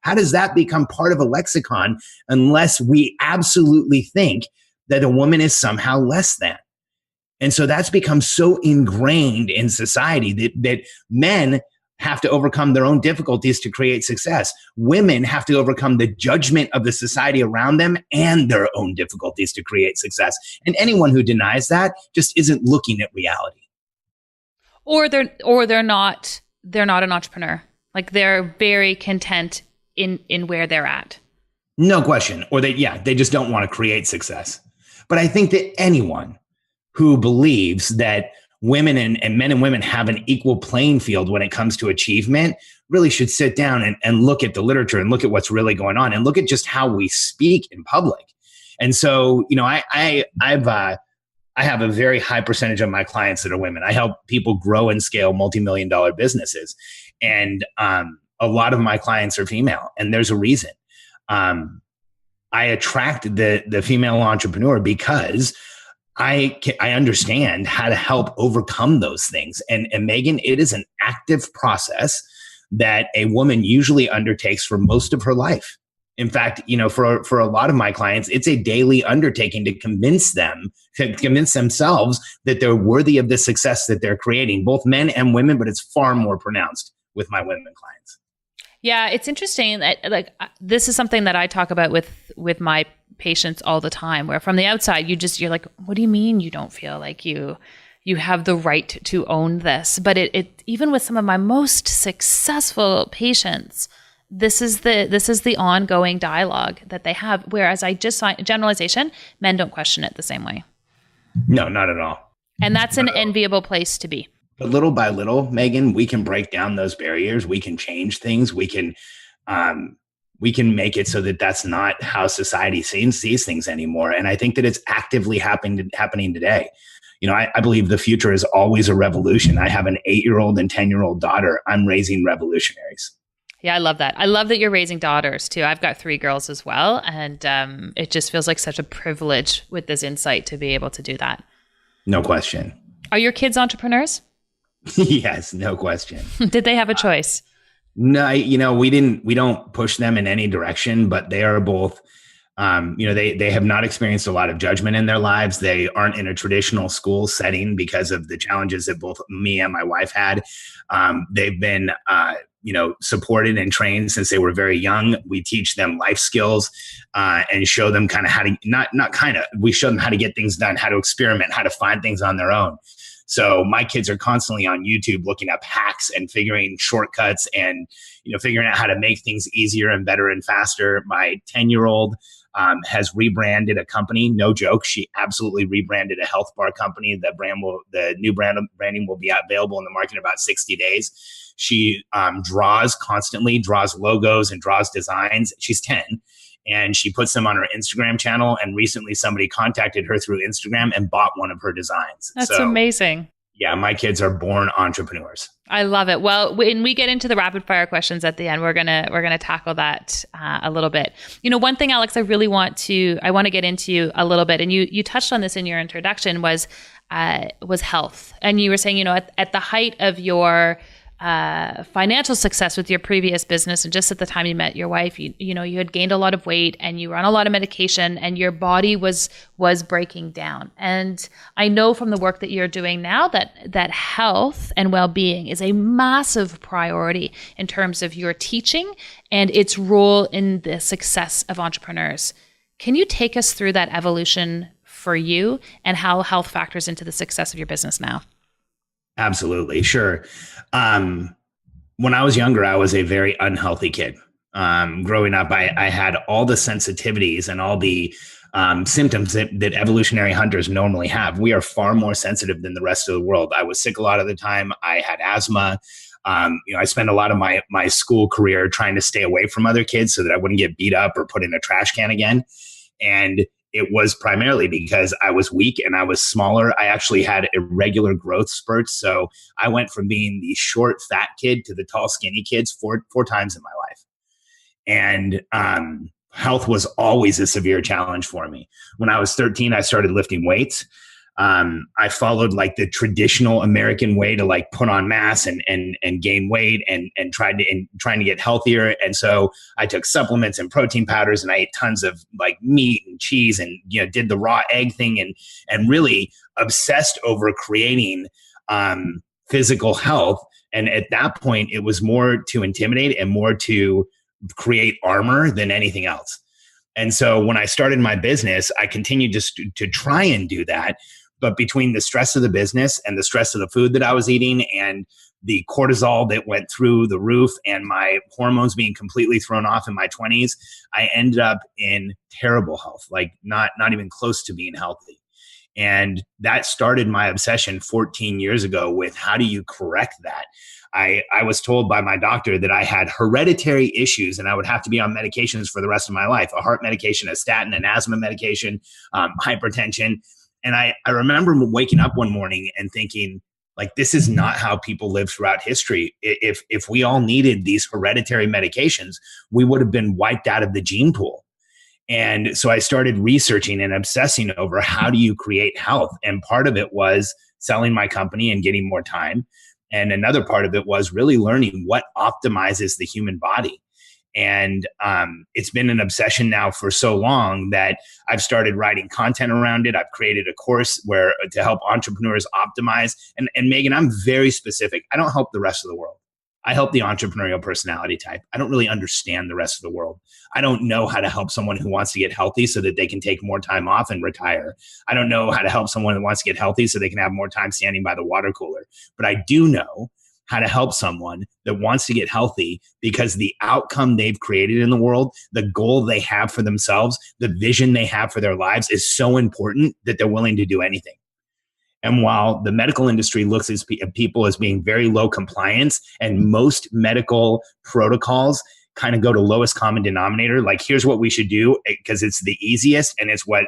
How does that become part of a lexicon unless we absolutely think that a woman is somehow less than? And so that's become so ingrained in society that men have to overcome their own difficulties to create success. Women have to overcome the judgment of the society around them and their own difficulties to create success. And anyone who denies that just isn't looking at reality. Or they're not an entrepreneur. Like they're very content in where they're at. No question. Or they just don't want to create success. But I think that anyone who believes that women and men and women have an equal playing field when it comes to achievement really should sit down and look at the literature and look at what's really going on and look at just how we speak in public. And so, I have a very high percentage of my clients that are women. I help people grow and scale multi-million-dollar businesses. And a lot of my clients are female, and there's a reason. I attract the female entrepreneur because I understand how to help overcome those things. And Megan, it is an active process that a woman usually undertakes for most of her life. In fact, for a lot of my clients, it's a daily undertaking to convince themselves that they're worthy of the success that they're creating, both men and women, but it's far more pronounced with my women clients. Yeah, it's interesting. This is something that I talk about with my patients all the time, where from the outside, you're like, what do you mean you don't feel like you have the right to own this? But it even with some of my most successful patients, this is the ongoing dialogue that they have. Whereas generalization, men don't question it the same way. No, not at all. And that's an enviable place to be. But little by little, Megan, we can break down those barriers. We can change things. We can make it so that that's not how society sees things anymore. And I think that it's actively happening today. I believe the future is always a revolution. I have an 8-year-old and 10-year-old daughter. I'm raising revolutionaries. Yeah, I love that. I love that you're raising daughters too. I've got 3 girls as well. And it just feels like such a privilege with this insight to be able to do that. No question. Are your kids entrepreneurs? Yes, no question. Did they have a choice? No, we don't push them in any direction, but they are both, they have not experienced a lot of judgment in their lives. They aren't in a traditional school setting because of the challenges that both me and my wife had. They've been, supported and trained since they were very young. We teach them life skills and show them kind of how to, we show them how to get things done, how to experiment, how to find things on their own. So my kids are constantly on YouTube looking up hacks and figuring shortcuts and, figuring out how to make things easier and better and faster. My 10-year-old has rebranded a company. No joke. She absolutely rebranded a health bar company. The new branding will be available in the market in about 60 days. She draws constantly, draws logos and draws designs. She's 10. And she puts them on her Instagram channel. And recently somebody contacted her through Instagram and bought one of her designs. That's amazing. Yeah, my kids are born entrepreneurs. I love it. Well, when we get into the rapid fire questions at the end, we're gonna tackle that a little bit. One thing, Alex, I want to get into a little bit, and you touched on this in your introduction, was health. And you were saying, at the height of your financial success with your previous business, and just at the time you met your wife, you had gained a lot of weight and you were on a lot of medication and your body was breaking down. And I know from the work that you're doing now that health and well-being is a massive priority in terms of your teaching and its role in the success of entrepreneurs. Can you take us through that evolution for you and how health factors into the success of your business now? Absolutely. Sure. When I was younger, I was a very unhealthy kid. Growing up, I had all the sensitivities and all the symptoms that evolutionary hunters normally have. We are far more sensitive than the rest of the world. I was sick a lot of the time. I had asthma. I spent a lot of my school career trying to stay away from other kids so that I wouldn't get beat up or put in a trash can again. And it was primarily because I was weak and I was smaller. I actually had irregular growth spurts. So I went from being the short, fat kid to the tall, skinny kids four times in my life. And health was always a severe challenge for me. When I was 13, I started lifting weights. I followed like the traditional American way to like put on mass and gain weight and trying to get healthier. And so I took supplements and protein powders, and I ate tons of like meat and cheese, and did the raw egg thing, and really obsessed over creating physical health. And at that point, it was more to intimidate and more to create armor than anything else. And so when I started my business, I continued just to try and do that. But between the stress of the business and the stress of the food that I was eating and the cortisol that went through the roof and my hormones being completely thrown off in my 20s, I ended up in terrible health, like not even close to being healthy. And that started my obsession 14 years ago with how do you correct that? I was told by my doctor that I had hereditary issues and I would have to be on medications for the rest of my life, a heart medication, a statin, an asthma medication, hypertension. And I remember waking up one morning and thinking, like, this is not how people live throughout history. If we all needed these hereditary medications, we would have been wiped out of the gene pool. And so I started researching and obsessing over how do you create health? And part of it was selling my company and getting more time. And another part of it was really learning what optimizes the human body. And it's been an obsession now for so long that I've started writing content around it. I've created a course to help entrepreneurs optimize. And Megan, I'm very specific. I don't help the rest of the world. I help the entrepreneurial personality type. I don't really understand the rest of the world. I don't know how to help someone who wants to get healthy so that they can take more time off and retire. I don't know how to help someone that wants to get healthy so they can have more time standing by the water cooler. But I do know how to help someone that wants to get healthy because the outcome they've created in the world, the goal they have for themselves, the vision they have for their lives is so important that they're willing to do anything. And while the medical industry looks at people as being very low compliance, and most medical protocols kind of go to lowest common denominator, like here's what we should do because it's the easiest and it's what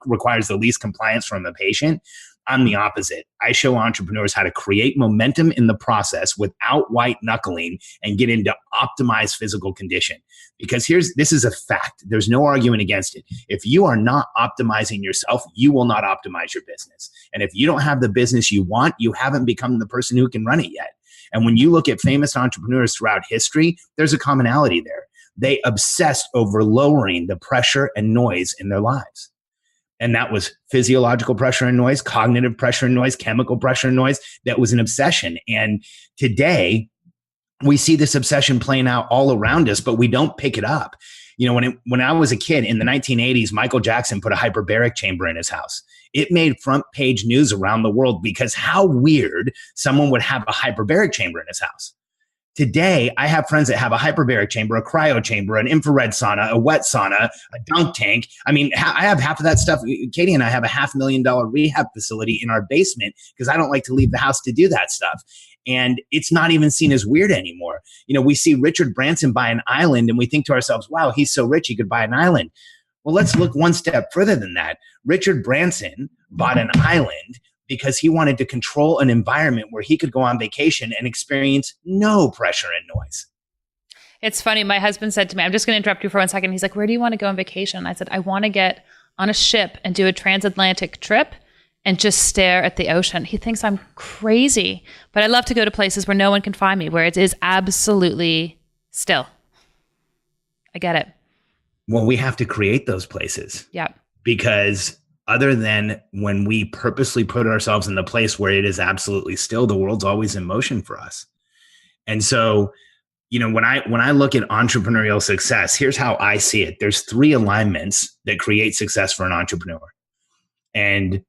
requires the least compliance from the patient. I'm the opposite. I show entrepreneurs how to create momentum in the process without white knuckling and get into optimized physical condition. Because this is a fact. There's no argument against it. If you are not optimizing yourself, you will not optimize your business. And if you don't have the business you want, you haven't become the person who can run it yet. And when you look at famous entrepreneurs throughout history, there's a commonality there. They obsessed over lowering the pressure and noise in their lives. And that was physiological pressure and noise, cognitive pressure and noise, chemical pressure and noise. That was an obsession. And today, we see this obsession playing out all around us, but we don't pick it up. When I was a kid in the 1980s, Michael Jackson put a hyperbaric chamber in his house. It made front page news around the world because how weird someone would have a hyperbaric chamber in his house. Today, I have friends that have a hyperbaric chamber, a cryo chamber, an infrared sauna, a wet sauna, a dunk tank. I mean, I have half of that stuff. Katie and I have a $500,000 rehab facility in our basement because I don't like to leave the house to do that stuff. And it's not even seen as weird anymore. We see Richard Branson buy an island and we think to ourselves, wow, he's so rich, he could buy an island. Well, let's look one step further than that. Richard Branson bought an island because he wanted to control an environment where he could go on vacation and experience no pressure and noise. It's funny. My husband said to me, I'm just going to interrupt you for 1 second. He's like, where do you want to go on vacation? I said, I want to get on a ship and do a transatlantic trip and just stare at the ocean. He thinks I'm crazy, but I love to go to places where no one can find me, where it is absolutely still. I get it. Well, we have to create those places. Yeah. Because other than when we purposely put ourselves in the place where it is absolutely still, the world's always in motion for us. And so, when I look at entrepreneurial success, here's how I see it. There's 3 alignments that create success for an entrepreneur. And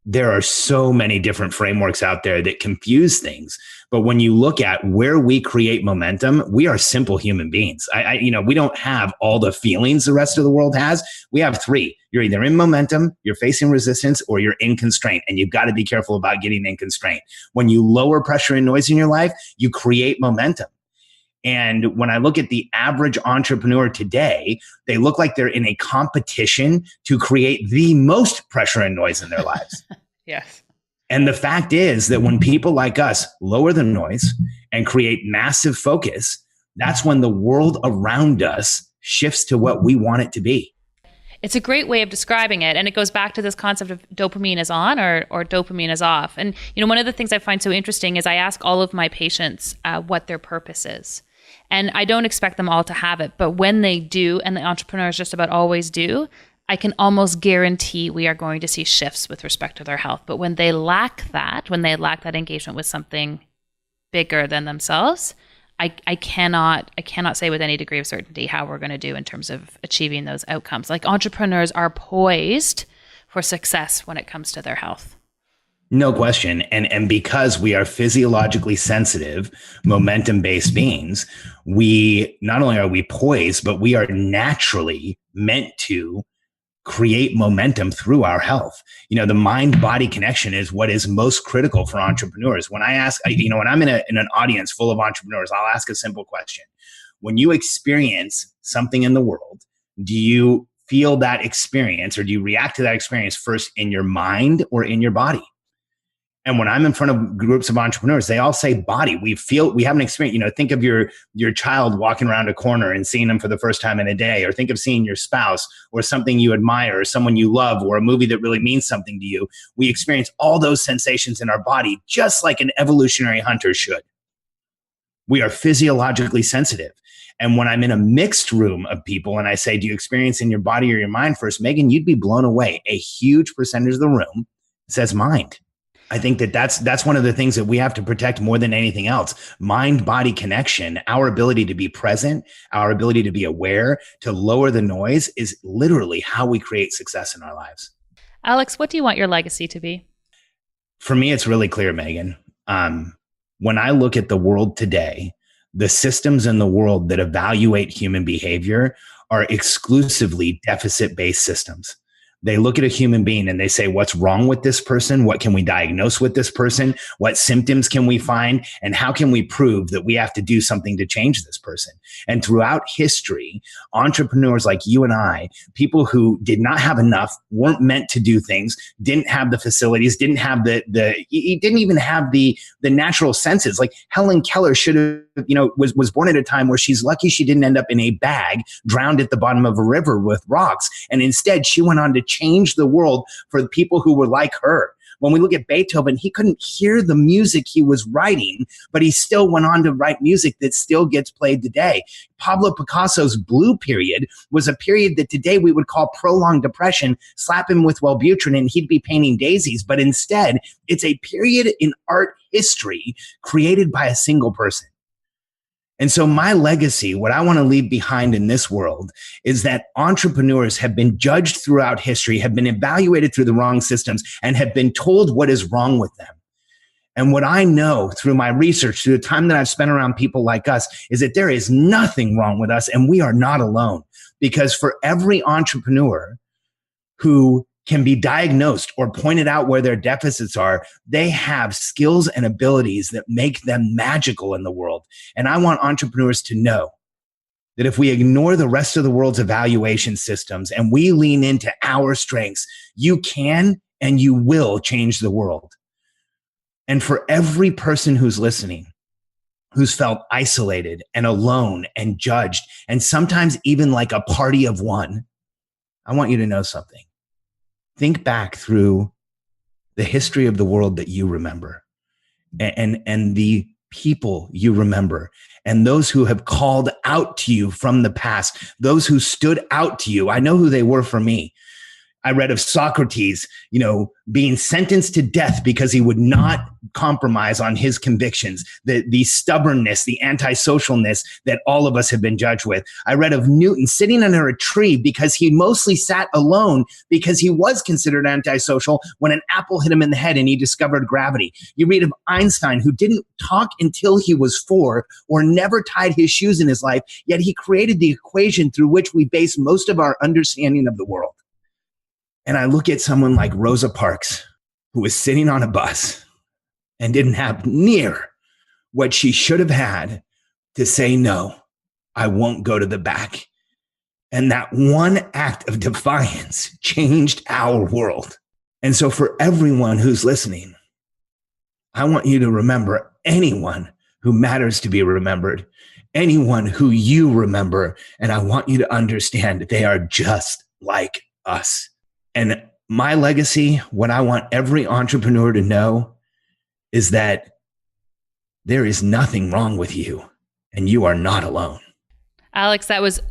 there are so many different frameworks out there that confuse things. But when you look at where we create momentum, we are simple human beings. We don't have all the feelings the rest of the world has. We have 3. You're either in momentum, you're facing resistance, or you're in constraint. And you've got to be careful about getting in constraint. When you lower pressure and noise in your life, you create momentum. And when I look at the average entrepreneur today, they look like they're in a competition to create the most pressure and noise in their lives. Yes. And the fact is that when people like us lower the noise and create massive focus, that's when the world around us shifts to what we want it to be. It's a great way of describing it. And it goes back to this concept of dopamine is on or dopamine is off. And, one of the things I find so interesting is I ask all of my patients what their purpose is. And I don't expect them all to have it. But when they do, and the entrepreneurs just about always do, I can almost guarantee we are going to see shifts with respect to their health. But when they lack that engagement with something bigger than themselves, I cannot say with any degree of certainty how we're going to do in terms of achieving those outcomes. Like, entrepreneurs are poised for success when it comes to their health. No question. And because we are physiologically sensitive, momentum-based beings, we not only are we poised, but we are naturally meant to create momentum through our health. The mind-body connection is what is most critical for entrepreneurs. When I ask, when I'm in an audience full of entrepreneurs, I'll ask a simple question. When you experience something in the world, do you feel that experience, or do you react to that experience first in your mind or in your body? And when I'm in front of groups of entrepreneurs, they all say body. We have an experience. Think of your child walking around a corner and seeing them for the first time in a day, or think of seeing your spouse or something you admire or someone you love or a movie that really means something to you. We experience all those sensations in our body, just like an evolutionary hunter should. We are physiologically sensitive. And when I'm in a mixed room of people and I say, do you experience in your body or your mind first? Megan, you'd be blown away. A huge percentage of the room says mind. I think that's one of the things that we have to protect more than anything else. Mind-body connection, our ability to be present, our ability to be aware, to lower the noise is literally how we create success in our lives. Alex, what do you want your legacy to be? For me, it's really clear, Megan. When I look at the world today, the systems in the world that evaluate human behavior are exclusively deficit-based systems. They look at a human being and they say, what's wrong with this person? What can we diagnose with this person? What symptoms can we find? And how can we prove that we have to do something to change this person? And throughout history, entrepreneurs like you and I, people who did not have enough, weren't meant to do things, didn't have the facilities, didn't have didn't even have the natural senses. Like Helen Keller should have, was born at a time where she's lucky she didn't end up in a bag drowned at the bottom of a river with rocks. And instead, she went on to change the world for the people who were like her. When we look at Beethoven, he couldn't hear the music he was writing, but he still went on to write music that still gets played today. Pablo Picasso's Blue Period was a period that today we would call prolonged depression. Slap him with Wellbutrin and he'd be painting daisies. But instead, it's a period in art history created by a single person. And so my legacy, what I want to leave behind in this world, is that entrepreneurs have been judged throughout history, have been evaluated through the wrong systems, and have been told what is wrong with them. And what I know through my research, through the time that I've spent around people like us, is that there is nothing wrong with us and we are not alone. Because for every entrepreneur who can be diagnosed or pointed out where their deficits are, they have skills and abilities that make them magical in the world. And I want entrepreneurs to know that if we ignore the rest of the world's evaluation systems and we lean into our strengths, you can and you will change the world. And for every person who's listening, who's felt isolated and alone and judged, and sometimes even like a party of one, I want you to know something. Think back through the history of the world that you remember and the people you remember and those who have called out to you from the past, those who stood out to you. I know who they were for me. I read of Socrates, being sentenced to death because he would not compromise on his convictions, the stubbornness, the antisocialness that all of us have been judged with. I read of Newton sitting under a tree because he mostly sat alone because he was considered antisocial when an apple hit him in the head and he discovered gravity. You read of Einstein, who didn't talk until he was 4 or never tied his shoes in his life, yet he created the equation through which we base most of our understanding of the world. And I look at someone like Rosa Parks, who was sitting on a bus and didn't have near what she should have had to say, no, I won't go to the back. And that one act of defiance changed our world. And so for everyone who's listening, I want you to remember anyone who matters to be remembered anyone who you remember. And I want you to understand they are just like us. And my legacy, what I want every entrepreneur to know is that there is nothing wrong with you and you are not alone. Alex, that was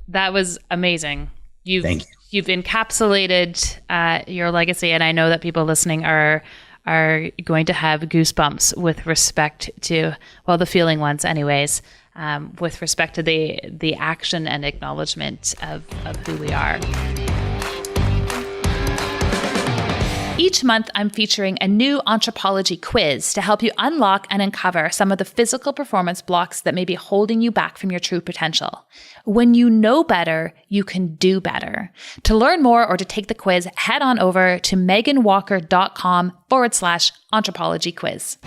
amazing. Thank you. You've encapsulated your legacy, and I know that people listening are going to have goosebumps with respect to, well, the feeling ones anyways, with respect to the action and acknowledgement of who we are. Each month, I'm featuring a new anthropology quiz to help you unlock and uncover some of the physical performance blocks that may be holding you back from your true potential. When you know better, you can do better. To learn more or to take the quiz, head on over to meganwalker.com/anthropology quiz.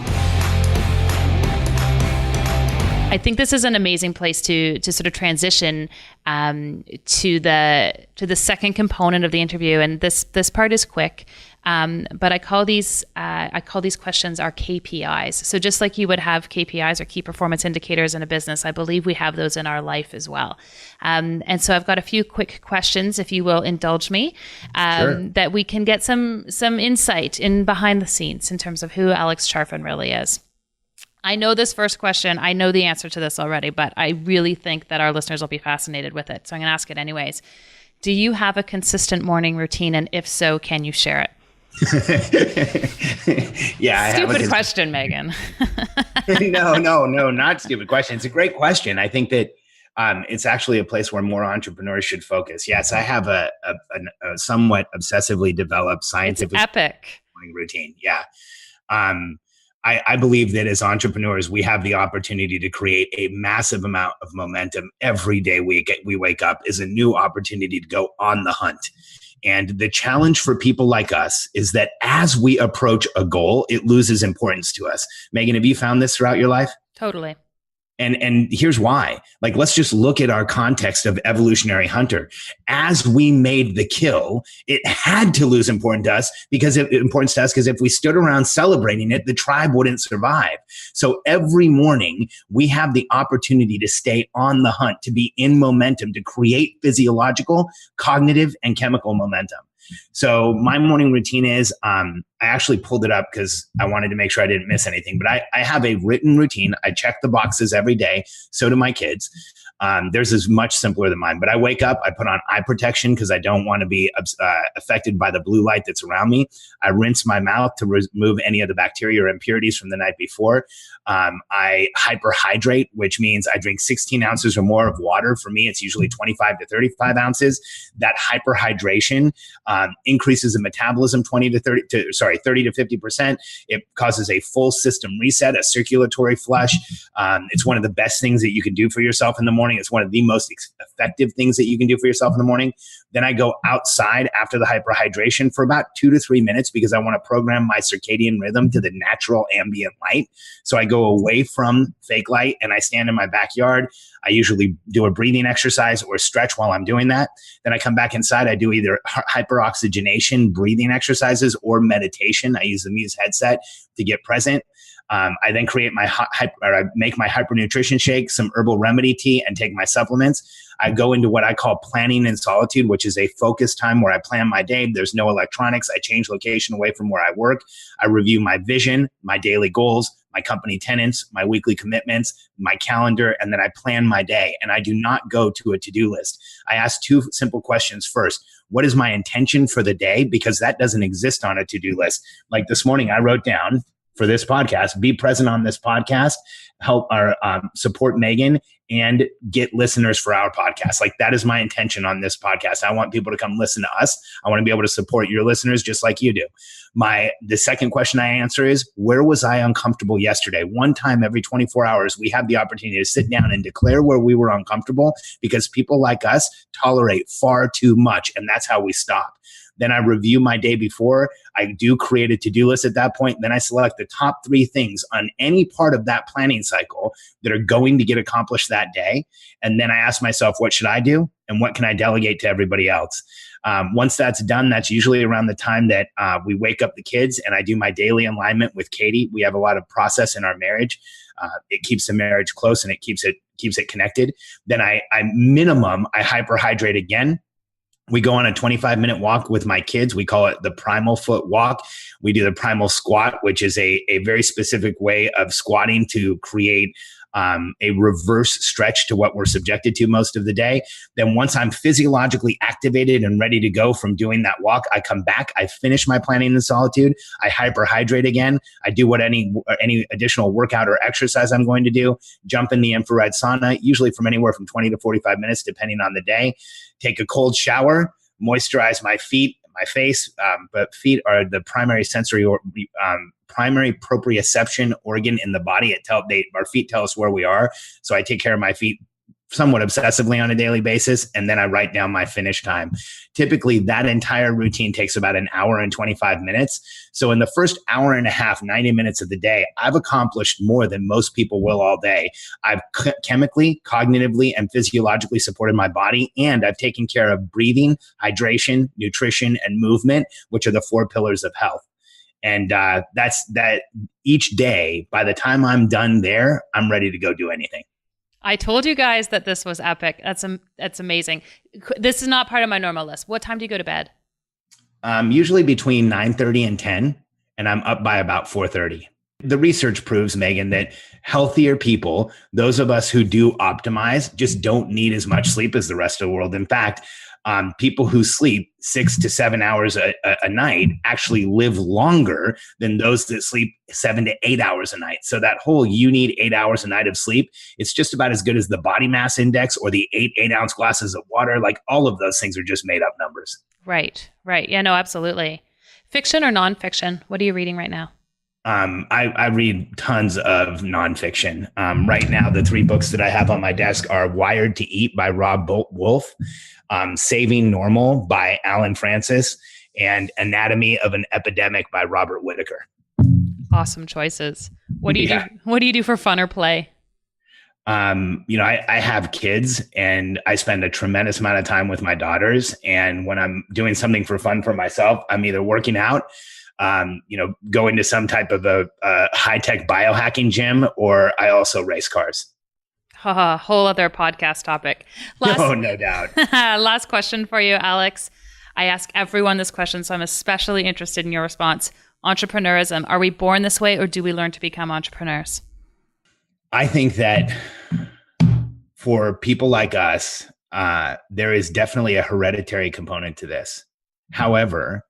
I think this is an amazing place to sort of transition to the second component of the interview, and this part is quick. But I call these questions our KPIs. So just like you would have KPIs or key performance indicators in a business, I believe we have those in our life as well. And so I've got a few quick questions, if you will indulge me, Sure. that we can get some insight in behind the scenes in terms of who Alex Charfen really is. I know this first question, I know the answer to this already, but I really think that our listeners will be fascinated with it. So I'm going to ask it anyways. Do you have a consistent morning routine? And if so, can you share it? Yeah. Stupid question, Megan. No, not stupid question. It's a great question. I think that it's actually a place where more entrepreneurs should focus. Yes, I have a somewhat obsessively developed scientific epic morning routine. Yeah. I believe that as entrepreneurs, we have the opportunity to create a massive amount of momentum every day we wake up is a new opportunity to go on the hunt. And the challenge for people like us is that as we approach a goal, it loses importance to us. Megan, have you found this throughout your life? Totally. And here's why. Like, let's just look at our context of evolutionary hunter. As we made the kill, it had to lose importance to us because if we stood around celebrating it, the tribe wouldn't survive. So every morning we have the opportunity to stay on the hunt, to be in momentum, to create physiological, cognitive, and chemical momentum. So my morning routine is, I actually pulled it up because I wanted to make sure I didn't miss anything, but I have a written routine. I check the boxes every day. So do my kids. Theirs is much simpler than mine, but I wake up, I put on eye protection because I don't want to be affected by the blue light that's around me. I rinse my mouth to remove any of the bacteria or impurities from the night before. I hyperhydrate, which means I drink 16 ounces or more of water. For me, it's usually 25 to 35 ounces. That hyperhydration increases the metabolism 30 to 50%. It causes a full system reset, a circulatory flush. It's one of the best things that you can do for yourself in the morning. It's one of the most effective things that you can do for yourself in the morning. Then I go outside after the hyperhydration for about 2 to 3 minutes because I want to program my circadian rhythm to the natural ambient light. So I go away from fake light and I stand in my backyard. I usually do a breathing exercise or stretch while I'm doing that. Then I come back inside. I do either hyperoxygenation breathing exercises or meditation. I use the Muse headset to get present. I then create I make my hypernutrition shake, some herbal remedy tea, and take my supplements. I go into what I call planning in solitude, which is a focused time where I plan my day. There's no electronics. I change location away from where I work. I review my vision, my daily goals, my company tenants, my weekly commitments, my calendar, and then I plan my day. And I do not go to a to-do list. I ask 2 simple questions first. What is my intention for the day? Because that doesn't exist on a to-do list. Like this morning, I wrote down for this podcast, be present on this podcast, help our support Megan, and get listeners for our podcast. Like, that is my intention on this podcast. I want people to come listen to us. I want to be able to support your listeners just like you do. The second question I answer is, where was I uncomfortable yesterday? One time every 24 hours, we have the opportunity to sit down and declare where we were uncomfortable, because people like us tolerate far too much, and that's how we stop. Then I review my day before. I do create a to-do list at that point. Then I select the top 3 things on any part of that planning cycle that are going to get accomplished that day. And then I ask myself, what should I do? And what can I delegate to everybody else? Once that's done, that's usually around the time that we wake up the kids and I do my daily alignment with Katie. We have a lot of process in our marriage. It keeps the marriage close and it keeps it keeps it connected. Then I hyperhydrate again. We go on a 25-minute walk with my kids. We call it the primal foot walk. We do the primal squat, which is a very specific way of squatting to create a reverse stretch to what we're subjected to most of the day. Then once I'm physiologically activated and ready to go from doing that walk, I come back, I finish my planning in solitude, I hyperhydrate again, I do what any additional workout or exercise I'm going to do, jump in the infrared sauna, usually from anywhere from 20 to 45 minutes, depending on the day, take a cold shower, moisturize my feet, my face, but feet are the primary sensory or primary proprioception organ in the body. Our feet tell us where we are. So I take care of my feet somewhat obsessively on a daily basis, and then I write down my finish time. Typically, that entire routine takes about an hour and 25 minutes. So in the first hour and a half, 90 minutes of the day, I've accomplished more than most people will all day. I've chemically, cognitively, and physiologically supported my body, and I've taken care of breathing, hydration, nutrition, and movement, which are the 4 pillars of health. And that's that each day. By the time I'm done there, I'm ready to go do anything. I told you guys that this was epic. That's amazing. This is not part of my normal list. What time do you go to bed? Usually between 9:30 and 10, and I'm up by about 4:30. The research proves, Megan, that healthier people, those of us who do optimize, just don't need as much sleep as the rest of the world. In fact, people who sleep 6 to 7 hours a night actually live longer than those that sleep 7 to 8 hours a night. So that whole you need 8 hours a night of sleep, it's just about as good as the body mass index or the 8-ounce glasses of water. Like all of those things are just made up numbers. Right. Yeah, no, absolutely. Fiction or nonfiction? What are you reading right now? I read tons of nonfiction. Right now, the 3 books that I have on my desk are Wired to Eat by Rob Wolf, Saving Normal by Alan Francis, and Anatomy of an Epidemic by Robert Whitaker. Awesome choices. What do you do? What do you do for fun or play? I have kids, and I spend a tremendous amount of time with my daughters. And when I'm doing something for fun for myself, I'm either working out, going to some type of a high-tech biohacking gym, or I also race cars. Whole other podcast topic. No doubt. Last question for you, Alex. I ask everyone this question, so I'm especially interested in your response. Entrepreneurism. Are we born this way, or do we learn to become entrepreneurs? I think that for people like us, there is definitely a hereditary component to this. However,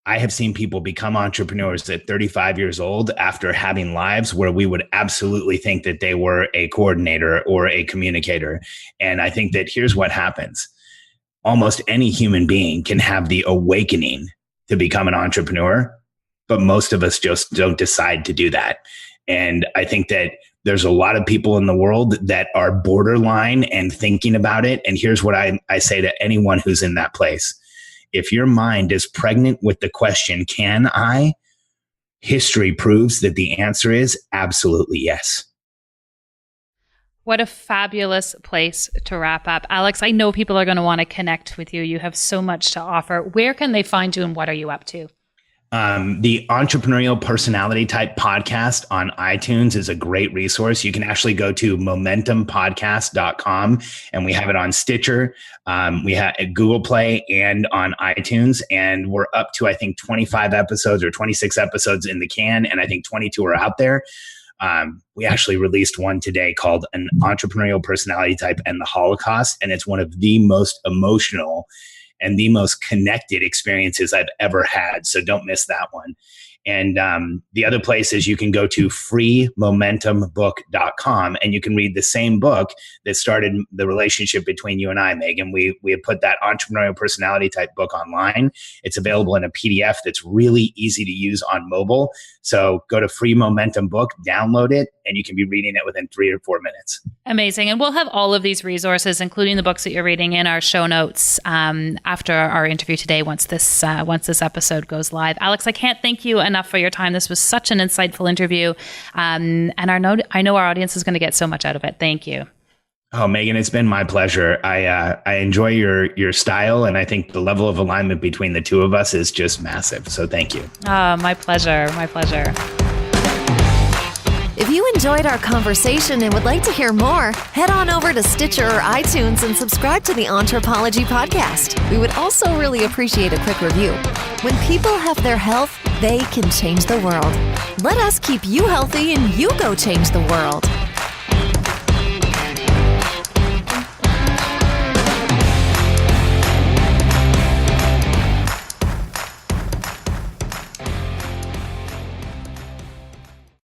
I have seen people become entrepreneurs at 35 years old after having lives where we would absolutely think that they were a coordinator or a communicator. And I think that here's what happens. Almost any human being can have the awakening to become an entrepreneur, but most of us just don't decide to do that. And I think that there's a lot of people in the world that are borderline and thinking about it. And here's what I say to anyone who's in that place. If your mind is pregnant with the question, can I? History proves that the answer is absolutely yes. What a fabulous place to wrap up. Alex, I know people are going to want to connect with you. You have so much to offer. Where can they find you, and what are you up to? The Entrepreneurial Personality Type podcast on iTunes is a great resource. You can actually go to momentumpodcast.com, and we have it on Stitcher. We have at Google Play and on iTunes, and we're up to, I think, 25 episodes or 26 episodes in the can, and I think 22 are out there. We actually released one today called An Entrepreneurial Personality Type and the Holocaust, and it's one of the most emotional and the most connected experiences I've ever had. So don't miss that one. And the other place is you can go to freemomentumbook.com, and you can read the same book that started the relationship between you and I, Megan. We have put that Entrepreneurial Personality Type book online. It's available in a PDF that's really easy to use on mobile. So go to Free Momentum Book, download it, and you can be reading it within 3 or 4 minutes. Amazing. And we'll have all of these resources, including the books that you're reading, in our show notes after our interview today, once this episode goes live. Alex, I can't thank you enough for your time. This was such an insightful interview. And I know our audience is going to get so much out of it. Thank you. Oh, Megan, it's been my pleasure. I enjoy your style, and I think the level of alignment between the two of us is just massive. So thank you. My pleasure. My pleasure. If you enjoyed our conversation and would like to hear more, head on over to Stitcher or iTunes and subscribe to the Entrepreneurial podcast. We would also really appreciate a quick review. When people have their health, they can change the world. Let us keep you healthy and you go change the world.